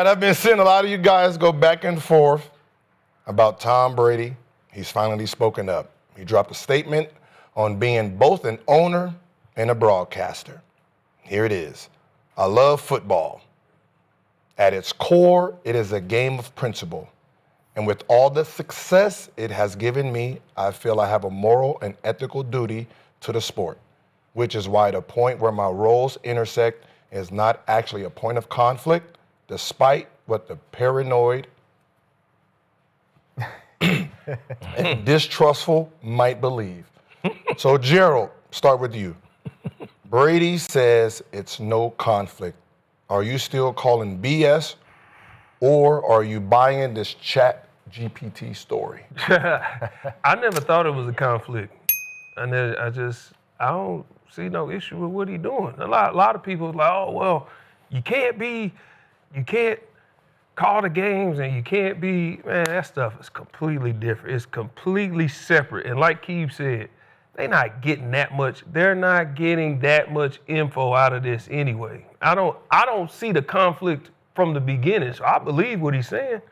right, I've been seeing a lot of you guys go back and forth about Tom Brady. He's finally spoken up. He dropped a statement on being both an owner and a broadcaster. Here it is. I love football. At its core, it is a game of principle. And with all the success it has given me, I feel I have a moral and ethical duty to the sport, which is why the point where my roles intersect is not actually a point of conflict, despite what the paranoid and distrustful might believe. So, Gerald, start with you. Brady says it's no conflict. Are you still calling BS, or are you buying this Chat GPT story? I never thought it was a conflict. I don't see no issue with what he's doing. A lot of people are like, oh, well, you can't call the games and you can't be, man, that stuff is completely different. It's completely separate. And like Keith said, they're not getting that much info out of this anyway. I don't see the conflict from the beginning. So I believe what he's saying.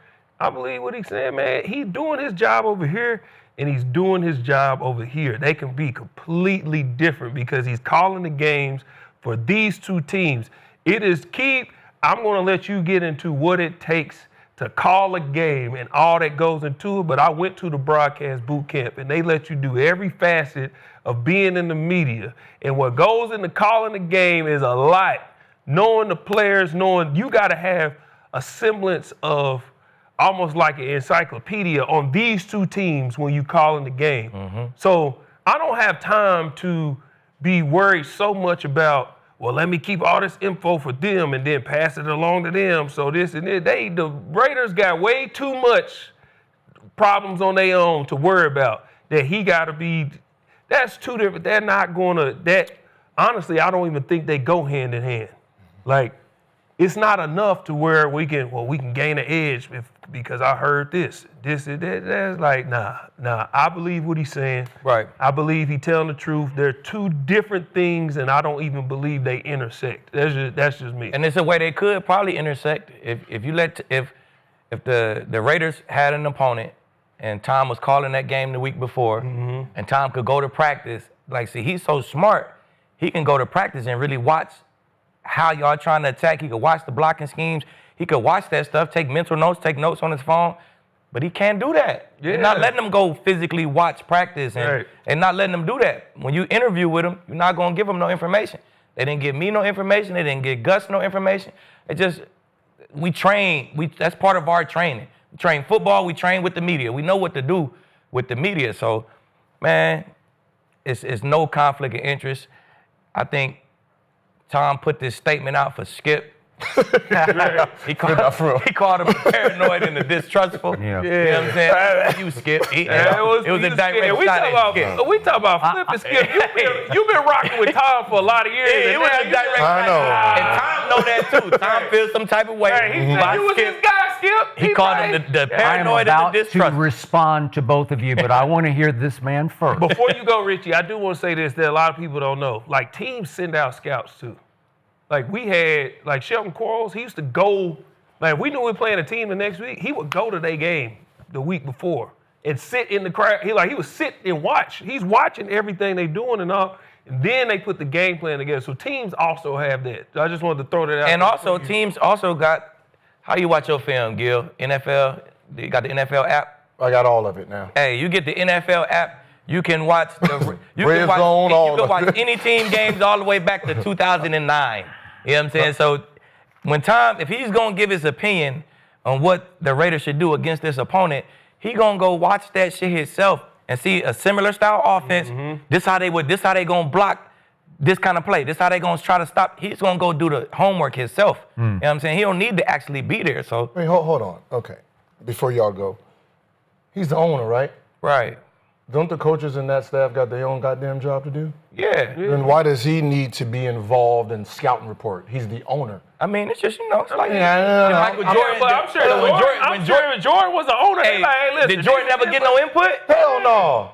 Man. He's doing his job over here and he's doing his job over here. They can be completely different because he's calling the games for these two teams. It is Keith. I'm going to let you get into what it takes to call a game and all that goes into it, but I went to the broadcast boot camp and they let you do every facet of being in the media. And what goes into calling the game is a lot. Knowing the players, knowing you got to have a semblance of almost like an encyclopedia on these two teams when you calling the game. Mm-hmm. So I don't have time to be worried so much about, well, let me keep all this info for them and then pass it along to them. So this and that. The Raiders got way too much problems on their own to worry about. That he got to be, that's two different, they're not going to, honestly, I don't even think they go hand in hand. Like, it's not enough to where we can gain an edge because I heard this and that. That's like, nah. I believe what he's saying. Right. I believe he's telling the truth. They're two different things, and I don't even believe they intersect. That's just me. And it's a way they could probably intersect if the Raiders had an opponent and Tom was calling that game the week before, mm-hmm. and Tom could go to practice. Like, see, he's so smart. He can go to practice and really watch how y'all trying to attack. He could watch the blocking schemes. He could watch that stuff, take mental notes, take notes on his phone. But he can't do that. Yeah. They're not letting him go physically watch practice and not letting him do that. When you interview with him, you're not going to give him no information. They didn't give me no information. They didn't give Gus no information. We train. That's part of our training. We train football. We train with the media. We know what to do with the media. So, man, it's no conflict of interest. I think Tom put this statement out for Skip. he called him paranoid and distrustful. Yeah. You know what I'm saying? You, Skip. It was a direct shot at Skip. We talk about flipping Skip. You've been rocking with Tom for a lot of years. It was a direct shot. I know. And Tom know that too. Tom feels some type of way. He was his guy, Skip. He called him the paranoid and the distrustful. I am about to respond to both of you, but I want to hear this man first. Before you go, Richie, I do want to say this that a lot of people don't know. Like, teams send out scouts too. Like, we had, like, Shelton Quarles, he used to go, like, if we knew we were playing a team the next week, he would go to their game the week before and sit in the crowd. He would sit and watch. He's watching everything they doing and all, and then they put the game plan together. So teams also have that. So I just wanted to throw that out. And also, teams also got, how you watch your film, Gil? NFL, you got the NFL app? I got all of it now. Hey, you get the NFL app. You can watch watch any team games all the way back to 2009. You know what I'm saying? So when Tom, if he's going to give his opinion on what the Raiders should do against this opponent, he going to go watch that shit himself and see a similar style offense. Mm-hmm. This how they going to block this kind of play. This how they going to try to stop. He's going to go do the homework himself. You know what I'm saying? He don't need to actually be there. So wait, hold on. Okay. Before y'all go. He's the owner, right? Right. Don't the coaches in that staff got their own goddamn job to do? Yeah. Then why does he need to be involved in scouting report? He's the owner. I mean, it's just, it's like Michael Jordan. I'm sure Jordan was the owner. Hey, listen, did Jordan ever get no input? Hell no.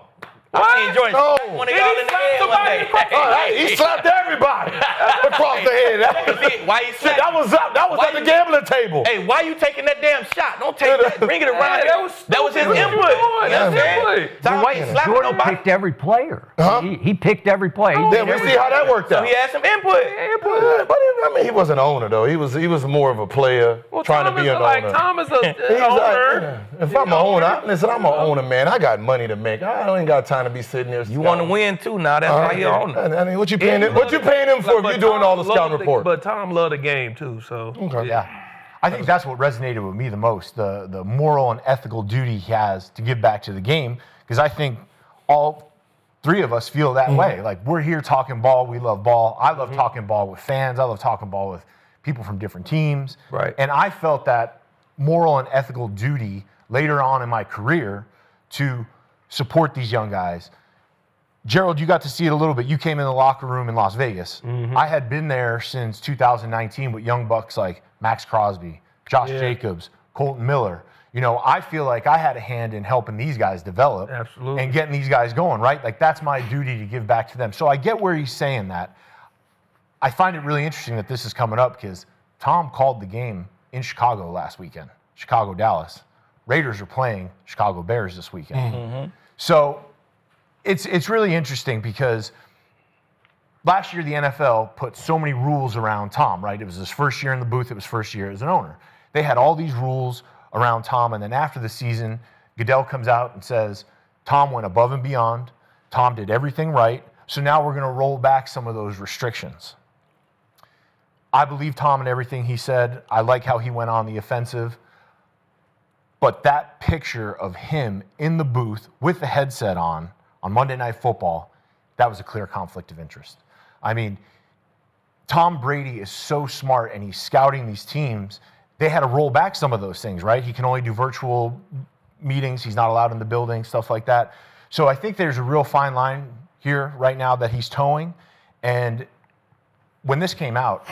I seen Jordan No. slap one of y'all in the head one day. He slapped everybody across the head. Why you slapped? That was at the gambling table. Hey, why you taking that damn shot? Don't take that. Bring it around. That was his input. You know what I'm saying? Tom, why you slapping Jordan nobody? picked every player. He picked every play. Then we see how that worked out. He had some input. But I mean, he was an owner though. He was more of a player trying to be an owner. Tom is an He's owner. If I'm an owner, listen, I'm an owner, man. I got money to make. I ain't got time to be sitting there. You want to win too now. That's why you're owner. I mean, what you paying him? What you paying him for if you're doing all the scout report? But Tom loved the game too, so. Okay. Yeah. I think that's what resonated with me the most, the moral and ethical duty he has to give back to the game, because I think all three of us feel that way. Like, we're here talking ball, we love ball. I love talking ball with fans. I love talking ball with people from different teams. Right. And I felt that moral and ethical duty later on in my career to support these young guys. Gerald, you got to see it a little bit. You came in the locker room in Las Vegas. I had been there since 2019 with young bucks like Max Crosby, Josh Jacobs, Colton Miller. You know, I feel like I had a hand in helping these guys develop and getting these guys going, right? Like, that's my duty to give back to them. So I get where he's saying that. I find it really interesting that this is coming up because Tom called the game in Chicago last weekend, Chicago-Dallas. Raiders are playing Chicago Bears this weekend. So it's really interesting because last year the NFL put so many rules around Tom, right? It was his first year in the booth. It was first year as an owner. They had all these rules around Tom, and then after the season, Goodell comes out and says, Tom went above and beyond. Tom did everything right. So now we're going to roll back some of those restrictions. I believe Tom and everything he said. I like how he went on the offensive. But that picture of him in the booth with the headset on Monday Night Football, that was a clear conflict of interest. I mean, Tom Brady is so smart, and he's scouting these teams. They had to roll back some of those things, right? He can only do virtual meetings. He's not allowed in the building, stuff like that. So I think there's a real fine line here right now that he's towing. And when this came out,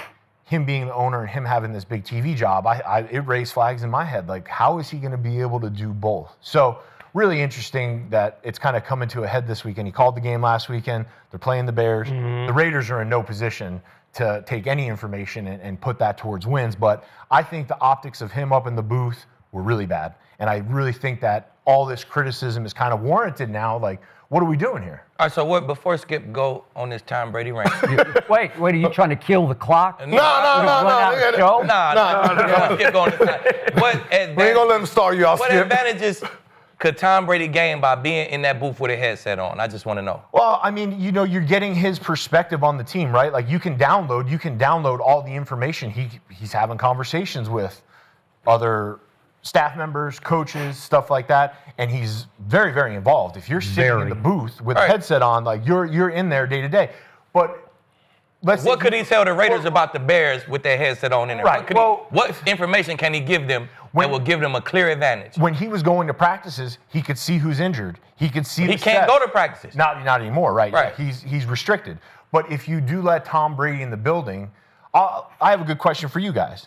him being the owner and him having this big TV job, it raised flags in my head. Like, how is he going to be able to do both? So really interesting that it's kind of coming to a head this weekend. He called the game last weekend. They're playing the Bears. The Raiders are in no position to take any information and put that towards wins. But I think the optics of him up in the booth were really bad. And I really think that all this criticism is kind of warranted now. Like, what are we doing here? All right, so before Skip go on this Tom Brady rant. Wait, are you trying to kill the clock? No. Skip go on this time. We ain't going to let him start you off, What Skip. advantages could Tom Brady gain by being in that booth with a headset on? I just want to know. Well, I mean, you know, you're getting his perspective on the team, right? Like, you can download all the information. He's having conversations with other staff members, coaches, stuff like that, and he's very, very involved. If you're sitting in the booth with a headset on, like, you're in there day to day. But what could he tell the Raiders about the Bears with their headset on in there? Right. What information can he give them that will give them a clear advantage? When he was going to practices, he could see who's injured. He could see. He can't go to practices. Not anymore, right? Right. Yeah, he's restricted. But if you do let Tom Brady in the building, I have a good question for you guys.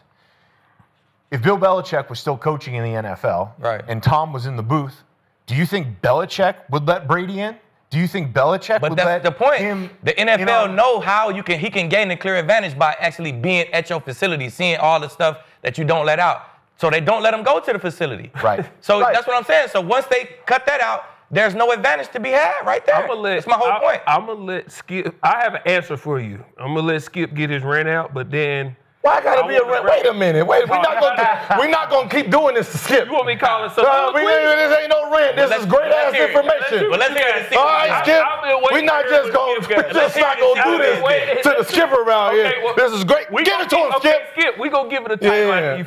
If Bill Belichick was still coaching in the NFL, right, and Tom was in the booth, do you think Belichick would let Brady in? Do you think Belichick would let him? But that's the point. The NFL know how he can gain a clear advantage by actually being at your facility, seeing all the stuff that you don't let out. So they don't let him go to the facility. Right. So that's what I'm saying. So once they cut that out, there's no advantage to be had right there. That's my whole point. I'm going to let Skip. I have an answer for you. I'm going to let Skip get his rant out, but then. Why gotta be a rant? Wait a minute. We're not gonna keep doing this to Skip. You want me calling this ain't no rant. This is great ass information. Let's hear it. All right, Skip. We're not just gonna do this to the Skip around here. This is great. Give it to him, Skip. Skip, we gonna give it a time.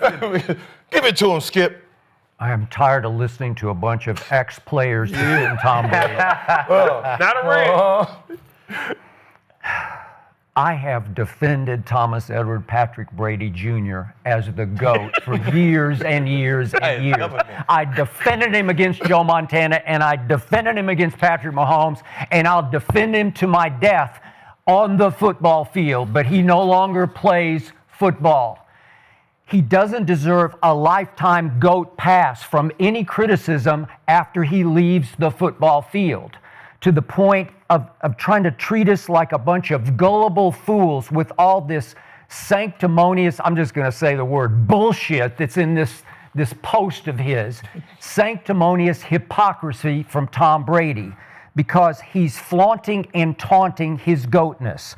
Give it to him, Skip. I am tired of listening to a bunch of ex-players defend Tom Brady. Not a rant. I have defended Thomas Edward Patrick Brady Jr. as the GOAT for years and years and years. I defended him against Joe Montana, and I defended him against Patrick Mahomes, and I'll defend him to my death on the football field, but he no longer plays football. He doesn't deserve a lifetime GOAT pass from any criticism after he leaves the football field. to the point of trying to treat us like a bunch of gullible fools with all this sanctimonious, I'm just going to say the word, bullshit that's in this post of his, sanctimonious hypocrisy from Tom Brady, because he's flaunting and taunting his goatness.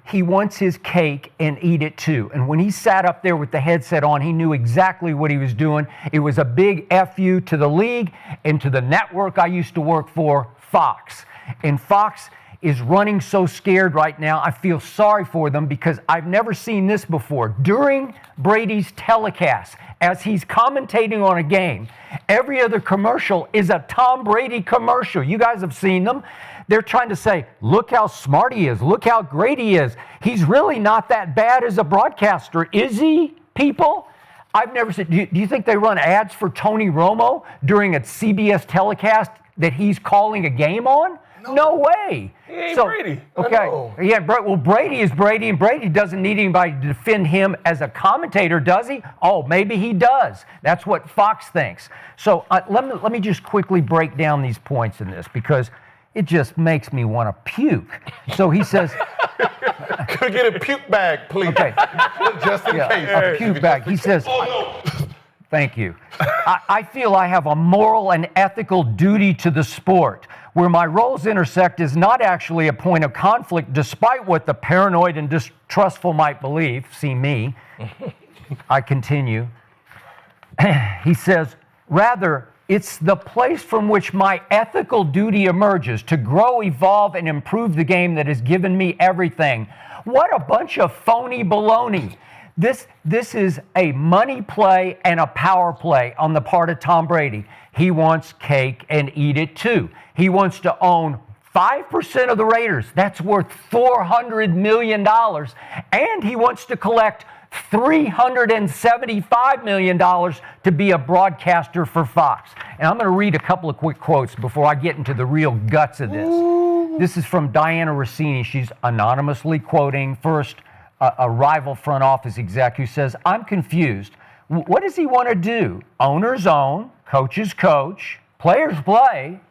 He wants his cake and eat it too. And when he sat up there with the headset on, he knew exactly what he was doing. It was a big FU to the league and to the network I used to work for, Fox. And Fox is running so scared right now. I feel sorry for them because I've never seen this before. During Brady's telecast, as he's commentating on a game, every other commercial is a Tom Brady commercial. You guys have seen them. They're trying to say, look how smart he is. Look how great he is. He's really not that bad as a broadcaster, is he, people? I've never seen. Do you think they run ads for Tony Romo during a CBS telecast that he's calling a game on? No way. He ain't Brady. Okay. Yeah, well, Brady is Brady, and Brady doesn't need anybody to defend him as a commentator, does he? Oh, maybe he does. That's what Fox thinks. So let me just quickly break down these points in this because it just makes me want to puke. So he says... Could get a puke bag, please. Okay. Just in case. A puke bag. He says... Oh, no. Thank you. I feel I have a moral and ethical duty to the sport. Where my roles intersect is not actually a point of conflict, despite what the paranoid and distrustful might believe. See me. I continue. He says, rather, it's the place from which my ethical duty emerges to grow, evolve, and improve the game that has given me everything. What a bunch of phony baloney. This is a money play and a power play on the part of Tom Brady. He wants cake and eat it too. He wants to own 5% of the Raiders. That's worth $400 million. And he wants to collect $375 million to be a broadcaster for Fox. And I'm going to read a couple of quick quotes before I get into the real guts of this. Ooh. This is from Diana Rossini. She's anonymously quoting first a rival front office exec who says, I'm confused. What does he want to do? Owners own, coaches coach, players play,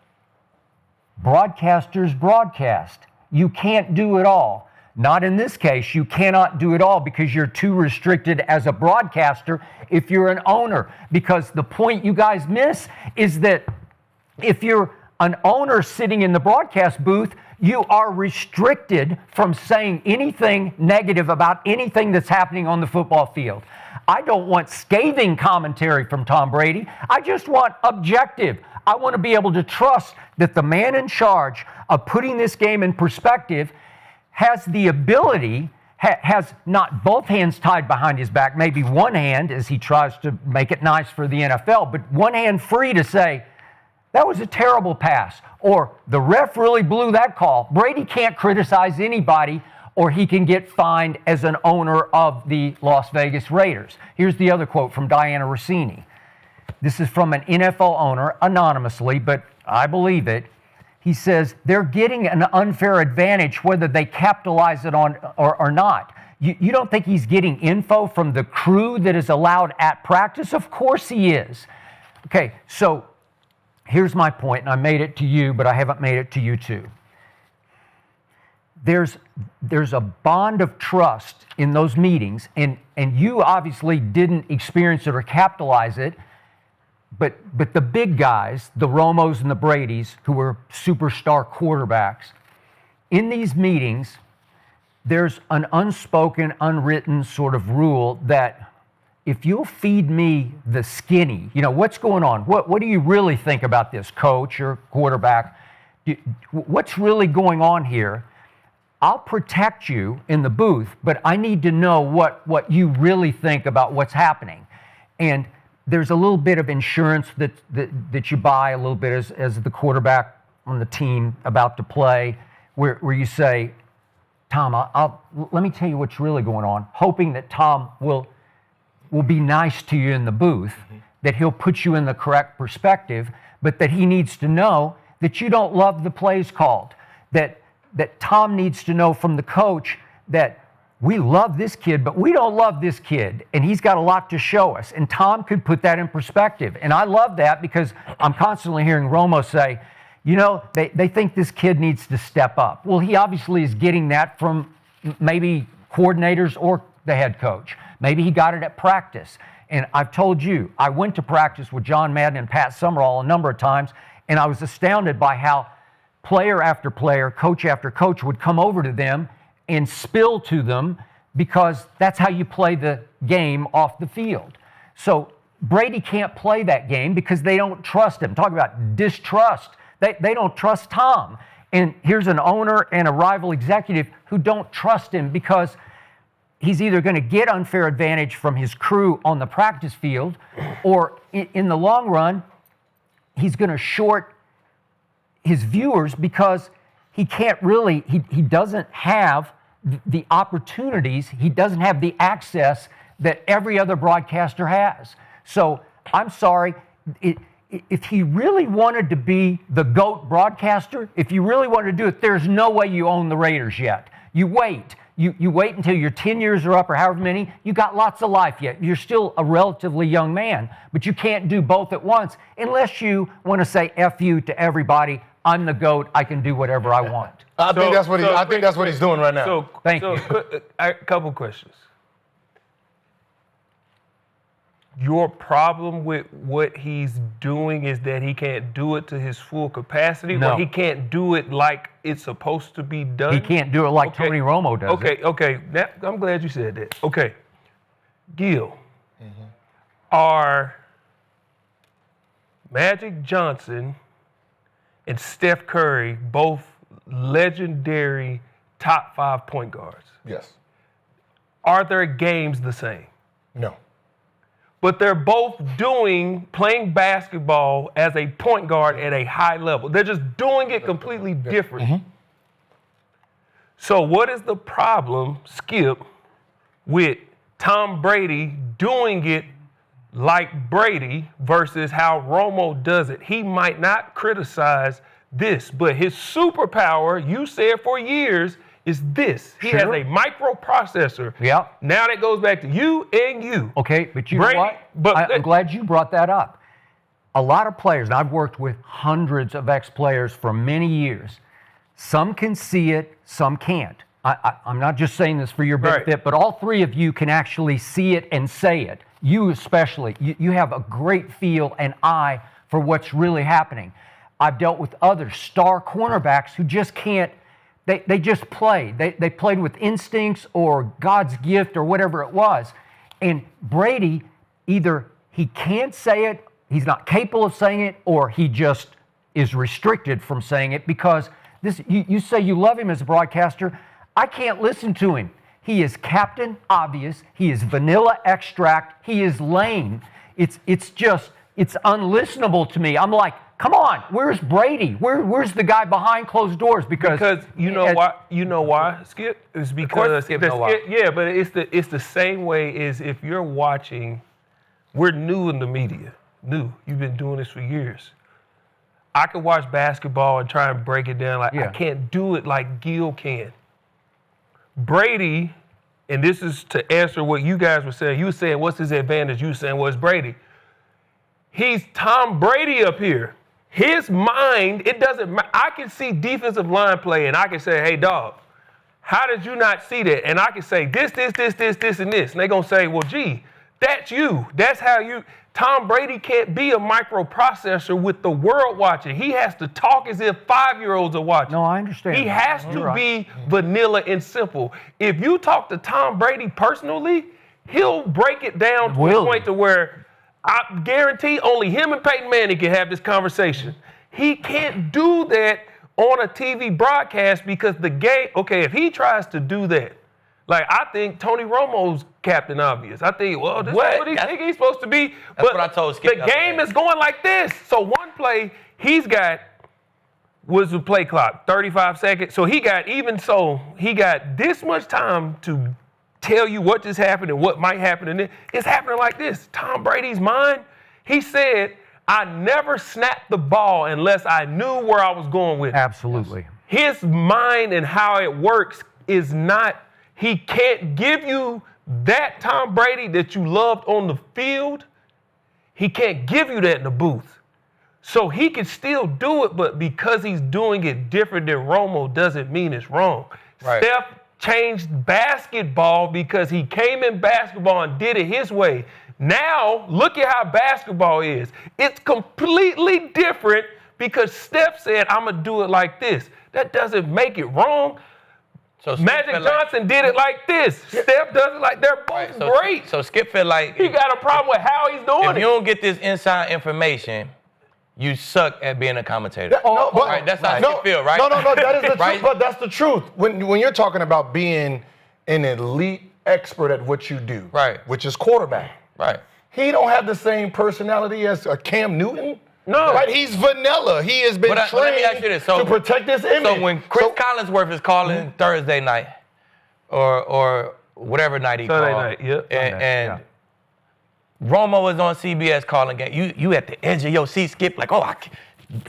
broadcasters broadcast. You can't do it all. Not in this case. You cannot do it all because you're too restricted as a broadcaster if you're an owner. Because the point you guys miss is that if you're an owner sitting in the broadcast booth, you are restricted from saying anything negative about anything that's happening on the football field. I don't want scathing commentary from Tom Brady. I just want objective. I want to be able to trust that the man in charge of putting this game in perspective has the ability, has not both hands tied behind his back, maybe one hand as he tries to make it nice for the NFL, but one hand free to say, that was a terrible pass, or the ref really blew that call. Brady can't criticize anybody, or he can get fined as an owner of the Las Vegas Raiders. Here's the other quote from Diana Rossini. This is from an NFL owner, anonymously, but I believe it. He says, they're getting an unfair advantage whether they capitalize it on or not. You don't think he's getting info from the crew that is allowed at practice? Of course he is. Okay, so here's my point, and I made it to you, but I haven't made it to you too. There's a bond of trust in those meetings, and you obviously didn't experience it or capitalize it, but the big guys, the Romos and the Bradys, who were superstar quarterbacks, in these meetings, there's an unspoken, unwritten sort of rule that if you'll feed me the skinny, what's going on? What do you really think about this, coach or quarterback? What's really going on here? I'll protect you in the booth, but I need to know what you really think about what's happening. And there's a little bit of insurance that you buy a little bit as the quarterback on the team about to play, where you say, Tom, let me tell you what's really going on, hoping that Tom will be nice to you in the booth, that he'll put you in the correct perspective, but that he needs to know that you don't love the plays called, that Tom needs to know from the coach that we love this kid, but we don't love this kid, and he's got a lot to show us. And Tom could put that in perspective. And I love that because I'm constantly hearing Romo say, you know, they think this kid needs to step up. Well, he obviously is getting that from maybe coordinators or the head coach. Maybe he got it at practice. And I've told you, I went to practice with John Madden and Pat Summerall a number of times, and I was astounded by how player after player, coach after coach would come over to them and spill to them, because that's how you play the game off the field. So Brady can't play that game because they don't trust him. Talk about distrust. They don't trust Tom. And here's an owner and a rival executive who don't trust him because he's either going to get unfair advantage from his crew on the practice field, or in the long run, he's going to short his viewers because he can't really, he doesn't have the opportunities, he doesn't have the access that every other broadcaster has. So I'm sorry, if he really wanted to be the GOAT broadcaster, if you really wanted to do it, there's no way you own the Raiders yet. You wait. You wait until your 10 years are up or however many. You got lots of life yet. You're still a relatively young man, but you can't do both at once unless you want to say F you to everybody. I'm the GOAT. I can do whatever I want. I think that's what he's doing right now. Thank you. A couple questions. Your problem with what he's doing is that he can't do it to his full capacity, No. or he can't do it like it's supposed to be done? He can't do it like Tony Romo does. Okay. Now, I'm glad you said that. Okay. Gil, are Magic Johnson and Steph Curry both legendary top 5 point guards? Yes. Are their games the same? No. But they're both playing basketball as a point guard at a high level. They're just doing it completely different. So what is the problem, Skip, with Tom Brady doing it like Brady versus how Romo does it? He might not criticize this, but his superpower, you said for years, is this. He has a microprocessor. Yeah. Now that goes back to you and you. Okay, but you Brady, know what? but I'm glad you brought that up. A lot of players, and I've worked with hundreds of ex-players for many years, some can see it, some can't. I'm not just saying this for your benefit, but all three of you can actually see it and say it. You especially. You have a great feel and eye for what's really happening. I've dealt with other star cornerbacks who just can't. They just play. They played with instincts or God's gift or whatever it was. And Brady, either he can't say it, he's not capable of saying it, or he just is restricted from saying it because this. You say you love him as a broadcaster. I can't listen to him. He is Captain Obvious. He is vanilla extract. He is lame. It's unlistenable to me. I'm like, come on, where's Brady? Where's the guy behind closed doors? Because you know why? You know why, Skip? It's because Skip know why. yeah, but it's the same way as if you're watching. We're new in the media. New. You've been doing this for years. I can watch basketball and try and break it down. I can't do it like Gil can. Brady, and this is to answer what you guys were saying. You were saying, what's his advantage? You were saying, what's Brady? He's Tom Brady up here. His mind, it doesn't matter. I can see defensive line play, and I can say, hey, dog, how did you not see that? And I can say this, and this. And they're going to say, well, gee, that's you. That's how you. Tom Brady can't be a microprocessor with the world watching. He has to talk as if 5-year-olds are watching. No, I understand. He has to be vanilla and simple. If you talk to Tom Brady personally, he'll break it down to a point to where I guarantee only him and Peyton Manning can have this conversation. He can't do that on a TV broadcast because the game, if he tries to do that, like I think Tony Romo's Captain Obvious. I think, well, this is what he think he's supposed to be. That's what I told Skip. The game is going like this. So one play he's got was the play clock, 35 seconds. So he got this much time to tell you what just happened and what might happen. And it's happening like this. Tom Brady's mind, he said, I never snapped the ball unless I knew where I was going with it. Absolutely. His mind and how it works is not, he can't give you that Tom Brady that you loved on the field. He can't give you that in the booth. So he can still do it, but because he's doing it different than Romo doesn't mean it's wrong. Right. Steph changed basketball because he came in basketball and did it his way. Now, look at how basketball is. It's completely different because Steph said, I'm going to do it like this. That doesn't make it wrong. So Magic Johnson did it like this. Steph does it like they're both great. So Skip feel like He got a problem with how he's doing if it. you don't get this inside information, you suck at being a commentator. Right, that's how Skip feel, right? No, that is the Right? truth, but that's the truth. When you're talking about being an elite expert at what you do, Right. which is quarterback, Right. he don't have the same personality as a Cam Newton. No. Right? He's vanilla. He has been But trained let me ask you this. So- to protect his image. So when Chris Collinsworth is calling Thursday night or whatever night he Sunday called, night, yep. and Romo is on CBS calling game, you at the edge of your seat, Skip, like,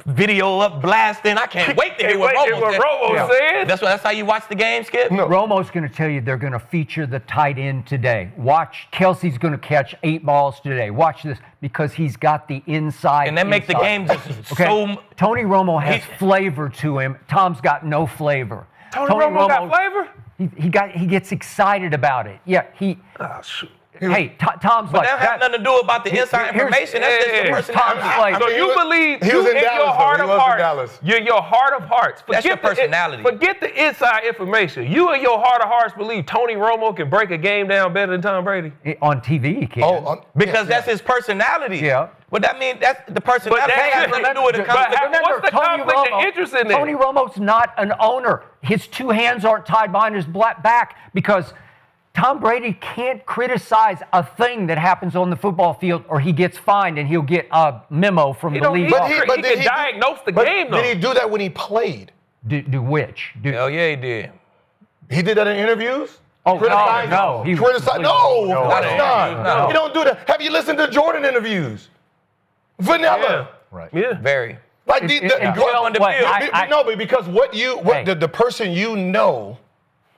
video up blasting. I can't wait to hear what Romo said. That's how you watch the game, Skip? No. Romo's going to tell you they're going to feature the tight end today. Watch, Kelsey's going to catch 8 balls today. Watch this because he's got the inside. And that makes the game just so. Tony Romo has flavor to him. Tom's got no flavor. Tony Romo got flavor? He gets excited about it. Yeah, Oh, shoot. Hey, Tom's But like that has nothing to do about the inside information. That's just the personality. Tom's like, So you believe he was you in in Dallas, your heart though. of He was in hearts. Dallas. You're your heart of hearts. That's your personality. Forget the inside information. You in your heart of hearts believe Tony Romo can break a game down better than Tom Brady. on TV, he can. Because that's his personality. Yeah. But that means that's the personality. But That has nothing to do with the conflict. what's the conflict of interest in that? Tony Romo's not an owner. His 2 hands aren't tied behind his back because Tom Brady can't criticize a thing that happens on the football field or he gets fined and he'll get a memo from the league. He can diagnose the game, though. Did he do that when he played? Do which? Hell yeah, he did. He did that in interviews? Oh, Criticize? no. He Criticize? No, of course not. No. He don't do that. Have you listened to Jordan interviews? Vanilla. Right. Yeah. Very. Like And on the field. no, but because the person you know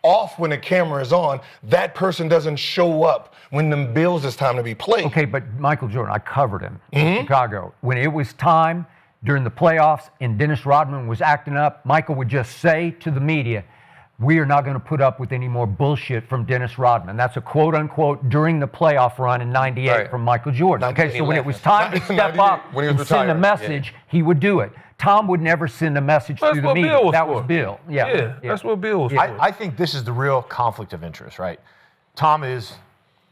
off when the camera is on, that person doesn't show up when the Bills is time to be played. Okay, but Michael Jordan, I covered him in Chicago. When it was time during the playoffs and Dennis Rodman was acting up, Michael would just say to the media, we are not going to put up with any more bullshit from Dennis Rodman. That's a quote unquote during the playoff run in '98 from Michael Jordan. Okay, so when it was time to step up when he was and send a retired. message, he would do it. Tom would never send a message That's through the what media. Bill was That for. was Bill. Yeah, that's what Bill was for. I think this is the real conflict of interest, right? Tom is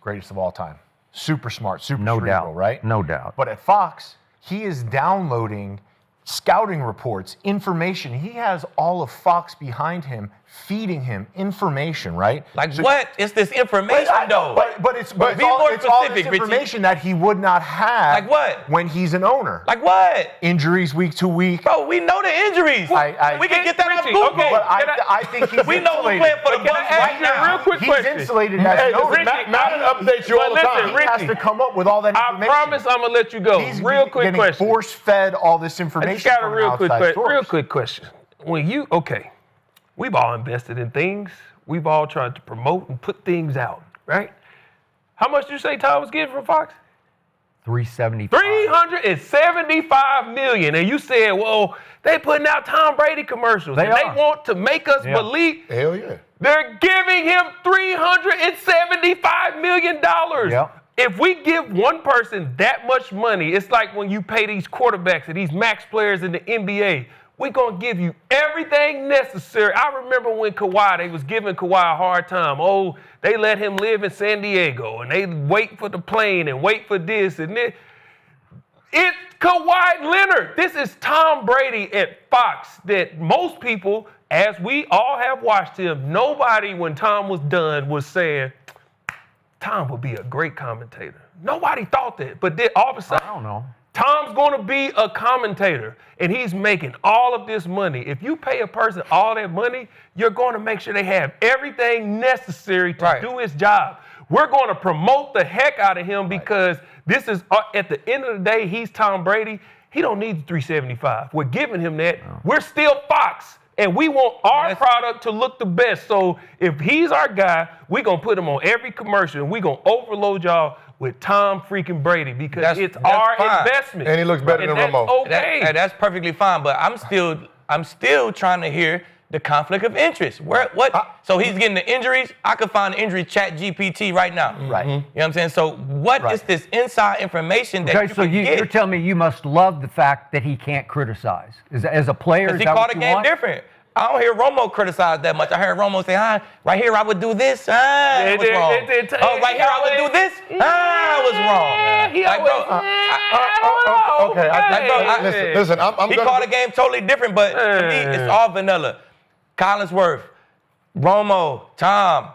greatest of all time. Super smart, super No cerebral, doubt. right? No doubt. But at Fox, he is downloading scouting reports, information. He has all of Fox behind him, feeding him information, right? Like what? It's this information, though. But it's Be more all this specific, Richie. information that he would not have Like what? when he's an owner. Like what? Injuries week to week. Bro, we know the injuries. we can get that off Richie, Google. okay. But I think he's We know who's insulated. playing for the But can I Bucks ask right you a now. real quick He's question? insulated as Hey, an owner. listen, Madden updates you all the But time. listen, He has to come up with all that I information. promise I'm going to let you go. He's Real quick getting question. force-fed all this I information. just got a from real quick outside question. source. Real quick question. We've all invested in things. We've all tried to promote and put things out, right? How much did you say Tom was getting from Fox? 375. $375 million. And you said, well, they putting out Tom Brady commercials. They and are. they want to make us believe Hell yeah. they're giving him $375 million. Yeah. If we give one person that much money, it's like when you pay these quarterbacks and these max players in the NBA. We're going to give you everything necessary. I remember when they was giving Kawhi a hard time. Oh, they let him live in San Diego, and they wait for the plane and wait for this and this. It's Kawhi Leonard. This is Tom Brady at Fox that most people, as we all have watched him, nobody when Tom was done was saying, Tom would be a great commentator. Nobody thought that. But then all of a sudden, I don't know. Tom's going to be a commentator, and he's making all of this money. If you pay a person all that money, you're going to make sure they have everything necessary to do his job. We're going to promote the heck out of him because this is, at the end of the day, he's Tom Brady. He don't need the 375. We're giving him that. We're still Fox, and we want our product to look the best. So if he's our guy, we're going to put him on every commercial, and we're going to overload y'all with Tom freaking Brady because That's it's our fine. investment. And he looks better than that's Romo. Okay. That's perfectly fine, but I'm still trying to hear the conflict of interest. So he's getting the injuries. I could find the injury chat GPT right now. Right. You know what I'm saying? So what is this inside information that Okay, you so can you're get? telling me you must love the fact that he can't criticize. As a player, Because is he that called what the you game want? different. I don't hear Romo criticize that much. I heard Romo say, right here I would do this. That was wrong. Right here I would do this. I was wrong. Listen, I'm He gonna. called the game totally different, but to me, it's all vanilla. Collinsworth, Romo, Tom,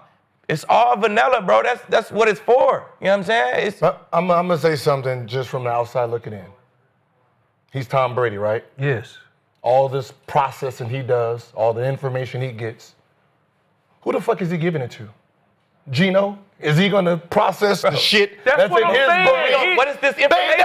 it's all vanilla, bro. That's what it's for. You know what I'm saying? I'm gonna say something just from the outside looking in. He's Tom Brady, right? Yes. All this processing he does, all the information he gets. Who the fuck is he giving it to? Gino? Is he gonna process the shit That's what in I'm his saying. brain? What is this information?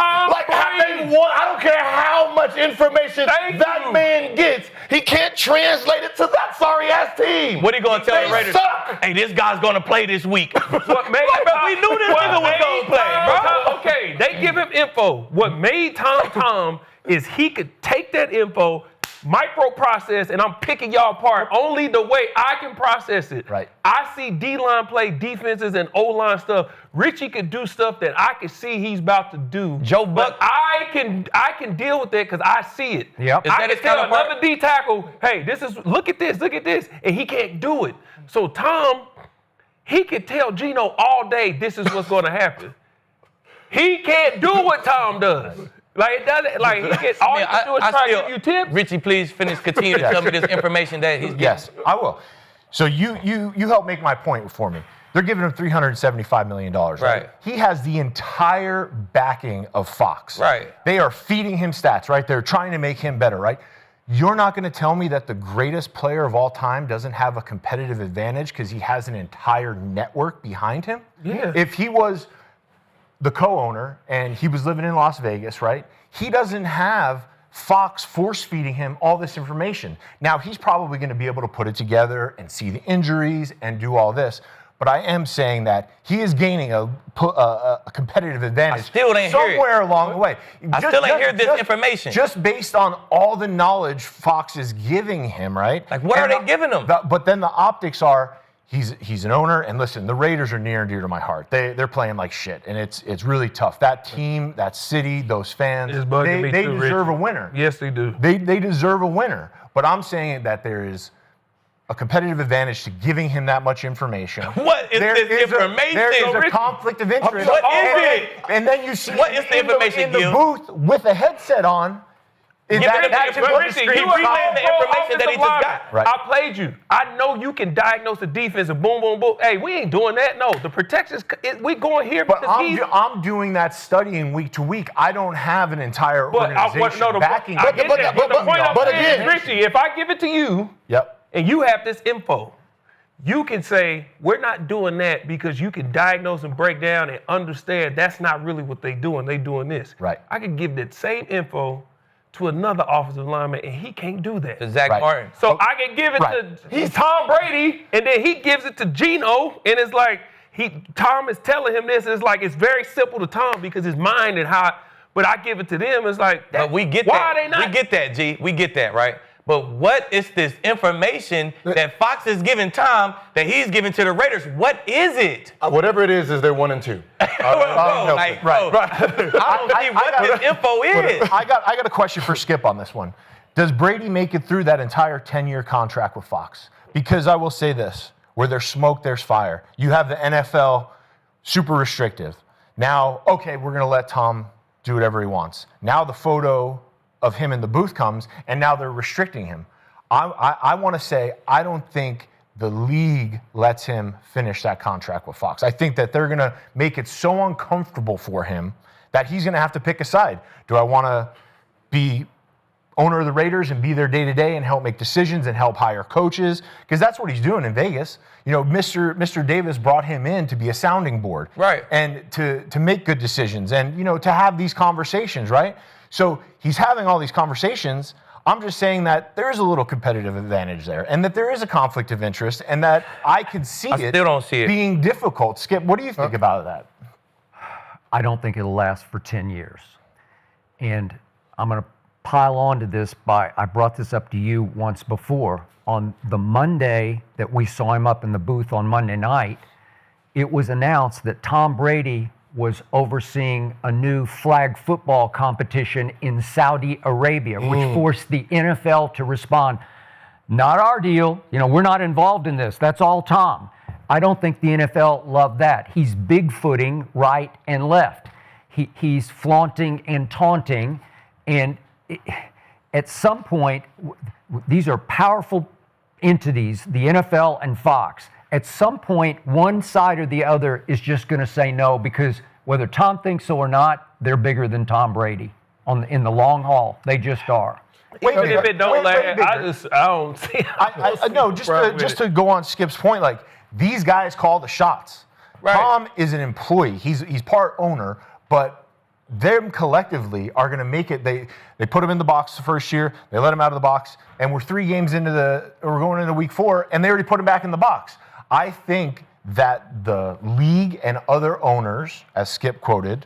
I don't care how much information Thank that you. man gets. He can't translate it to that sorry ass team. What are you gonna tell They the Raiders? suck. Hey, this guy's gonna play this week. What made Bro, we knew this nigga was gonna play, bro. Okay, they give him info. What made Tom is he could take that info, microprocess, and I'm picking y'all apart only the way I can process it. Right. I see D-line play defenses and O-line stuff. Richie could do stuff that I can see he's about to do. Joe But Buck- I can deal with that because I see it. Yep. Is I that can his tell counterpart? another D tackle, hey, look at this, and he can't do it. So Tom, he could tell Gino all day this is what's going to happen. He can't do what Tom does. Like it doesn't. Like he can. All he can do is try to give you tips. Richie, please continue to tell me this information that he's getting. Yes, I will. So you help make my point for me. They're giving him $375 million, right? Right. He has the entire backing of Fox. Right. They are feeding him stats, right? They're trying to make him better, right? You're not going to tell me that the greatest player of all time doesn't have a competitive advantage because he has an entire network behind him? Yeah. If he was the co-owner and he was living in Las Vegas, right? He doesn't have Fox force feeding him all this information. Now, he's probably going to be able to put it together and see the injuries and do all this. But I am saying that he is gaining a competitive advantage still didn't hear it. somewhere along the way. I still ain't hear this information. Just based on all the knowledge Fox is giving him, right? Like, what are they giving him? But then the optics are, he's an owner, and listen, the Raiders are near and dear to my heart. They're playing like shit, and it's really tough. That team, that city, those fans, It's bugging me they too, deserve Richie. a winner. Yes, they do. They deserve a winner. But I'm saying that there is a competitive advantage to giving him that much information. What is this information? There is a Richie? conflict of interest. What is it? And then you see What is the information, in the Gil? booth with a headset on. Is Yeah, that Richie, to put the Richie, screen he behind relaying the information that he just got. Right. I played you. I know you can diagnose the defense and boom, boom, boom. Hey, we ain't doing that. No, the protections, we going here But because I'm doing that studying week to week. I don't have an entire organization backing. I get that. But the point I'm but saying again- is, Richie, if I give it to you Yep. and you have this info, you can say, we're not doing that because you can diagnose and break down and understand that's not really what they doing. They doing this. Right. I can give that same info to another offensive lineman, and he can't do that. To Zach Right. Martin. So I can give it to Tom Brady, and then he gives it to Gino, and it's like Tom is telling him this. It's like it's very simple to Tom because his mind and how. But I give it to them. It's like, But we get why that. are they not? We get that, G. We get that, right? But what is this information that Fox is giving Tom that he's giving to the Raiders? What is it? Whatever it is, they're 1-2. Bro, like, bro, I don't see what this info is. I got a question for Skip on this one. Does Brady make it through that entire 10-year contract with Fox? Because I will say this, where there's smoke, there's fire. You have the NFL super restrictive. Now, okay, we're going to let Tom do whatever he wants. Now the photo of him in the booth comes, and now they're restricting him. I want to say I don't think the league lets him finish that contract with Fox. I think that they're going to make it so uncomfortable for him that he's going to have to pick a side. Do I want to be owner of the Raiders and be there day to day and help make decisions and help hire coaches? Because that's what he's doing in Vegas. You know, Mr. Davis brought him in to be a sounding board. Right. And to make good decisions and, you know, to have these conversations, right? So he's having all these conversations. I'm just saying that there is a little competitive advantage there and that there is a conflict of interest and that I could see I still don't see it. being difficult. Skip, what do you think about that? I don't think it'll last for 10 years. And I'm going to pile on to this I brought this up to you once before. On the Monday that we saw him up in the booth on Monday night, it was announced that Tom Brady was overseeing a new flag football competition in Saudi Arabia, which forced the NFL to respond, not our deal. We're not involved in this. That's all Tom. I don't think the NFL loved that. He's bigfooting right and left. He's flaunting and taunting. And at some point, these are powerful entities, the NFL and Fox. At some point, one side or the other is just going to say no, because whether Tom thinks so or not, they're bigger than Tom Brady in the long haul. They just are. Even if it don't last, I don't see. No, just to go on Skip's point, like these guys call the shots. Right. Tom is an employee. He's part owner, but them collectively are going to make it. They put him in the box the first year. They let him out of the box, and we're 3 games we're going into week 4, and they already put him back in the box. I think that the league and other owners, as Skip quoted,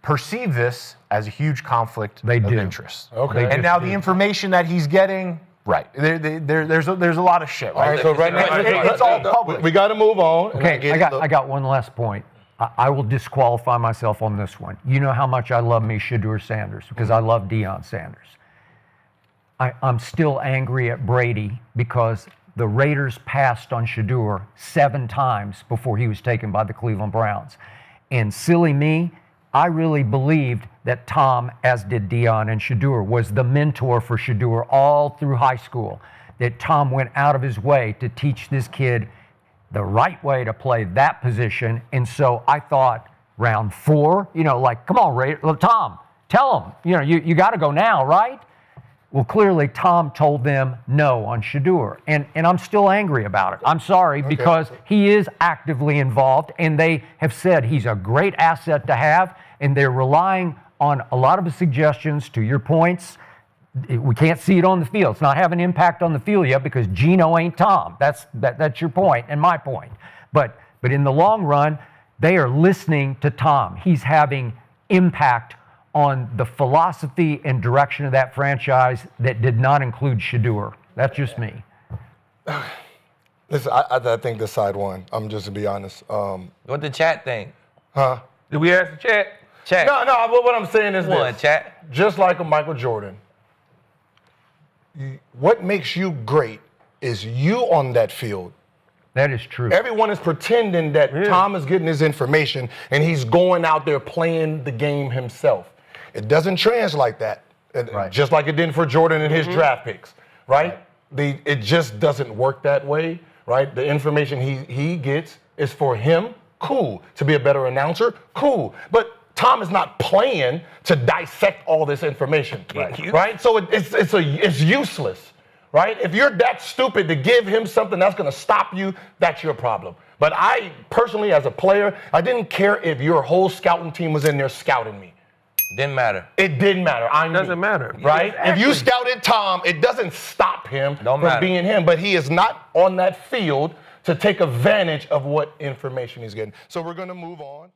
perceive this as a huge conflict of interest. Okay. And now the information that he's getting, right? There's a lot of shit. Right. All right, so right now it's all public. We got to move on. Okay, I got one last point. I will disqualify myself on this one. You know how much I love me Shedeur Sanders because I love Deion Sanders. I'm still angry at Brady because the Raiders passed on Shedeur 7 times before he was taken by the Cleveland Browns. And silly me, I really believed that Tom, as did Deion and Shedeur, was the mentor for Shedeur all through high school, that Tom went out of his way to teach this kid the right way to play that position. And so I thought round 4, come on, Ray, Tom, tell him, you got to go now, right? Well, clearly Tom told them no on Shedeur, and I'm still angry about it. I'm sorry, because he is actively involved, and they have said he's a great asset to have, and they're relying on a lot of his suggestions. To your points, we can't see it on the field. It's not having impact on the field yet because Geno ain't Tom. That's your point and my point. But in the long run, they are listening to Tom. He's having impact on the philosophy and direction of that franchise that did not include Shedeur. That's just me. Listen, I think this side won. I'm just to be honest. What the chat think? Huh? Did we ask the chat? Chat. No. What I'm saying is this. Chat. Just like a Michael Jordan, what makes you great is you on that field. That is true. Everyone is pretending that Tom is getting his information and he's going out there playing the game himself. It doesn't translate like that, Right. just like it didn't for Jordan and his draft picks, right? It just doesn't work that way, right? The information he gets is for him, cool. To be a better announcer, cool. But Tom is not playing to dissect all this information, right? So it's useless, right? If you're that stupid to give him something that's going to stop you, that's your problem. But I personally, as a player, I didn't care if your whole scouting team was in there scouting me. Didn't matter. It didn't matter. It doesn't matter. Right? Exactly. If you scouted Tom, it doesn't stop him from being him. But he is not on that field to take advantage of what information he's getting. So we're going to move on.